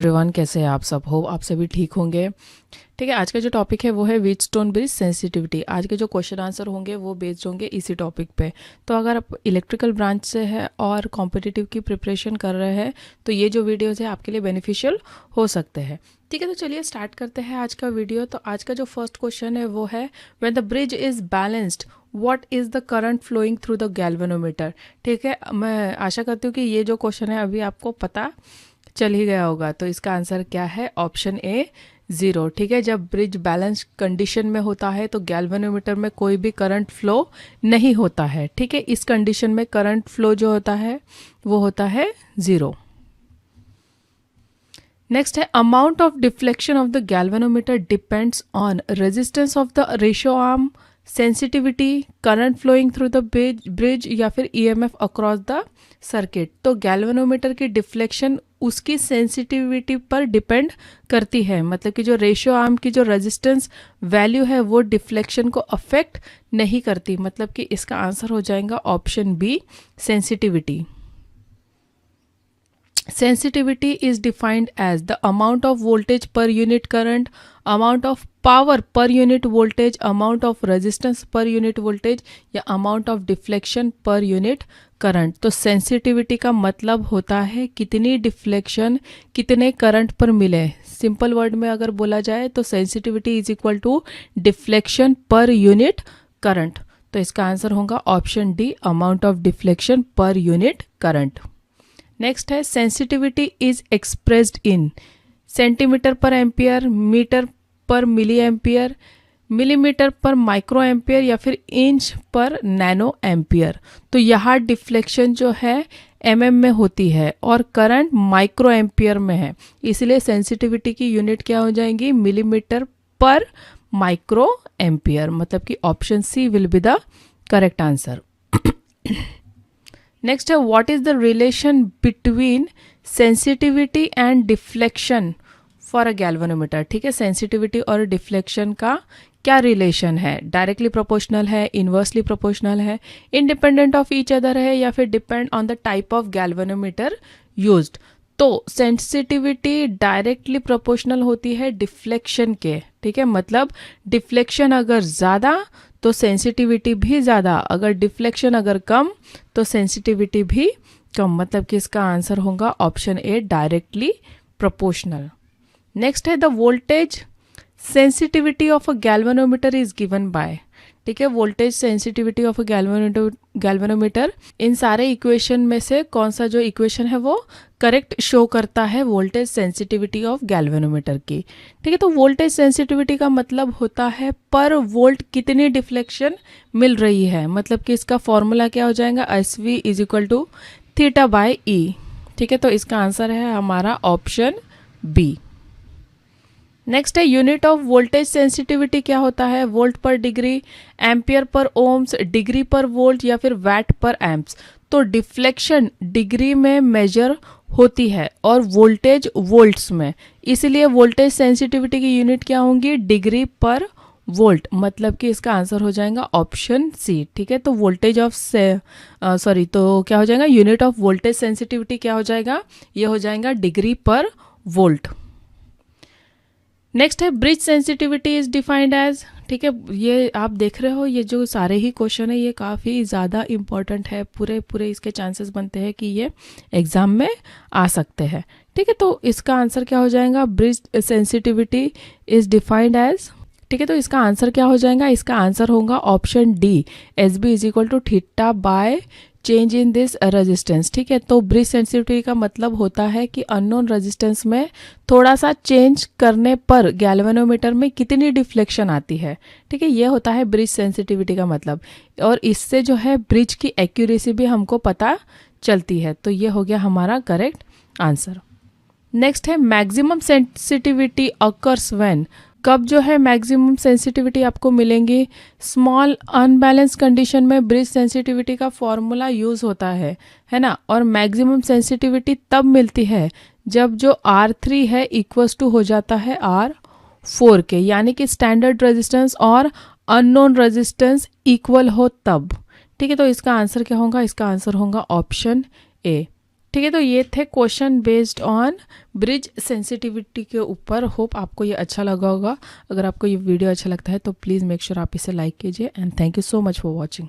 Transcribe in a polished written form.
Everyone, कैसे हैं आप सब? हो आप सभी ठीक होंगे। ठीक है, आज का जो टॉपिक है वो है व्हीटस्टोन ब्रिज सेंसिटिविटी। आज के जो क्वेश्चन आंसर होंगे वो बेस्ड होंगे इसी टॉपिक पे। तो अगर आप इलेक्ट्रिकल ब्रांच से है और कॉम्पिटिटिव की प्रिपरेशन कर रहे हैं तो ये जो वीडियोज़ है आपके लिए बेनिफिशियल हो सकते हैं। ठीक है, तो चलिए स्टार्ट करते हैं आज का वीडियो। तो आज का जो फर्स्ट क्वेश्चन है वो है when the bridge is balanced what is the current flowing through the galvanometer. ठीक है, मैं आशा करती हूँ कि ये जो क्वेश्चन है अभी आपको पता चल ही गया होगा। तो इसका आंसर क्या है? Option A 0। ठीक है, जब ब्रिज बैलेंस कंडीशन में होता है तो गैल्वेनोमीटर में कोई भी करंट फ्लो नहीं होता है। ठीक है, इस कंडीशन में करंट फ्लो जो होता है वो होता है 0। नेक्स्ट है amount of deflection of the galvanometer depends on resistance of the ratio arm, sensitivity, current flowing through the bridge या फिर ईएमएफ अक्रॉस द सर्किट। तो गैल्वेनोमीटर की डिफ्लेक्शन उसकी सेंसिटिविटी पर डिपेंड करती है, मतलब कि जो रेशियो आर्म की जो रेजिस्टेंस वैल्यू है वो डिफ्लेक्शन को अफेक्ट नहीं करती। मतलब कि इसका आंसर हो जाएगा option B, sensitivity. Sensitivity is defined as the amount of voltage per unit current, amount of power per unit voltage, amount of resistance per unit voltage या amount of deflection per unit current. तो sensitivity का मतलब होता है कितनी deflection कितने current पर मिले। सिंपल वर्ड में अगर बोला जाए तो sensitivity is equal to deflection per unit current. तो इसका आंसर होगा option D, amount of deflection per unit current. Next है sensitivity is expressed in centimetre per ampere, metre per milli ampere, millimetre per micro ampere या फिर inch पर nano ampere. तो यहाँ deflection जो है एमएम में होती है और करंट माइक्रो एम्पियर में है, इसलिए सेंसिटिविटी की यूनिट क्या हो जाएंगी? Millimetre per micro ampere. मतलब कि option C will be the correct answer. Next है what is the relation between sensitivity and deflection for a galvanometer. ठीक है, सेंसिटिविटी और डिफ्लेक्शन का क्या रिलेशन है? डायरेक्टली प्रोपोर्शनल है, इनवर्सली प्रोपोर्शनल है, इंडिपेंडेंट ऑफ ईच अदर है या फिर depend on the type of galvanometer used. तो सेंसिटिविटी डायरेक्टली प्रोपोर्शनल होती है डिफ्लेक्शन के। ठीक है, मतलब डिफ्लेक्शन अगर ज़्यादा तो सेंसिटिविटी भी ज़्यादा, अगर डिफ्लेक्शन अगर कम तो सेंसिटिविटी भी कम। मतलब कि इसका आंसर होगा option A, directly proportional. Next है the voltage sensitivity of a galvanometer is given by. ठीक है, voltage sensitivity of a galvanometer, इन सारे इक्वेशन में से कौन सा जो इक्वेशन है वो करेक्ट शो करता है वोल्टेज सेंसिटिविटी ऑफ गैल्वेनोमीटर की। ठीक है, तो वोल्टेज सेंसिटिविटी का मतलब होता है पर वोल्ट कितनी डिफ्लेक्शन मिल रही है। मतलब कि इसका फॉर्मूला क्या हो जाएगा? S V is equal to theta by E. ठीक है, तो इसका आंसर है हमारा ऑप्शन बी। नेक्स्ट है यूनिट ऑफ वोल्टेज सेंसिटिविटी क्या होता है? Volt per degree, ampere per ohms, degree पर वोल्ट या फिर वैट पर एम्प्स। तो डिफ्लेक्शन डिग्री में मेजर होती है और वोल्टेज वोल्ट्स में, इसलिए वोल्टेज सेंसिटिविटी की यूनिट क्या होंगी? डिग्री पर वोल्ट। मतलब कि इसका आंसर हो जाएगा ऑप्शन सी। ठीक है, तो वोल्टेज ऑफ तो क्या हो जाएगा? यूनिट ऑफ वोल्टेज सेंसिटिविटी क्या हो जाएगा? ये हो जाएगा डिग्री पर वोल्ट। नेक्स्ट है bridge sensitivity is defined as. ठीक है, ये आप देख रहे हो ये जो सारे ही क्वेश्चन है ये काफ़ी ज़्यादा इम्पॉर्टेंट है, पूरे इसके चांसेस बनते हैं कि ये एग्जाम में आ सकते हैं। ठीक है, तो इसका आंसर क्या हो जाएगा? Bridge sensitivity is defined as. ठीक है, तो इसका आंसर क्या हो जाएगा? इसका आंसर होगा option D, S B is equal to theta by change in this resistance. ठीक है, तो ब्रिज सेंसिटिविटी का मतलब होता है कि अननोन रेजिस्टेंस में थोड़ा सा चेंज करने पर गैल्वेनोमीटर में कितनी डिफ्लेक्शन आती है। ठीक है, ये होता है ब्रिज सेंसिटिविटी का मतलब, और इससे जो है ब्रिज की एक्यूरेसी भी हमको पता चलती है। तो ये हो गया हमारा करेक्ट आंसर। नेक्स्ट है मैक्सिमम सेंसिटिविटी अकर्स व्हेन। कब जो है मैक्सिमम सेंसिटिविटी आपको मिलेंगी? स्मॉल अनबैलेंस कंडीशन में ब्रिज सेंसिटिविटी का फॉर्मूला यूज होता है ना। और मैक्सिमम सेंसिटिविटी तब मिलती है जब जो R3 है इक्वल्स टू हो जाता है R4 के, यानी कि स्टैंडर्ड रेजिस्टेंस और अननोन रेजिस्टेंस इक्वल हो तब। ठीक है, तो इसका आंसर क्या होगा? इसका आंसर होगा ऑप्शन ए। ठीक है, तो ये थे question based on bridge sensitivity के ऊपर। होप आपको ये अच्छा लगा होगा। अगर आपको ये वीडियो अच्छा लगता है तो प्लीज़ मेक श्योर आप इसे लाइक कीजिए and thank you so much for watching.